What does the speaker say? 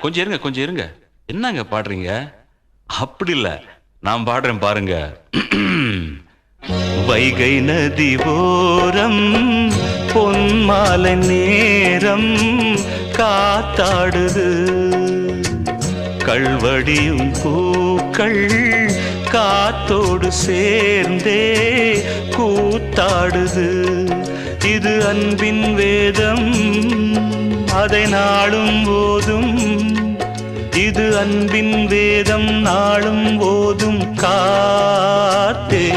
கொஞ்சம் இருங்க கொஞ்சம் இருங்க. என்னங்க பாடுறீங்க? அப்படி இல்ல, நான் பாடுறேன் பாருங்க. வைகை நதி ஓரம் பொன்மாலை நேரம் காத்தாடுது, கள்வடியும் பூக்கள் காத்தோடு சேர்ந்தே கூத்தாடுது. இது அன்பின் வேதம், அதை நாளும் போதும். இது அன்பின் வேதம், நாளும் போதும் காத்தே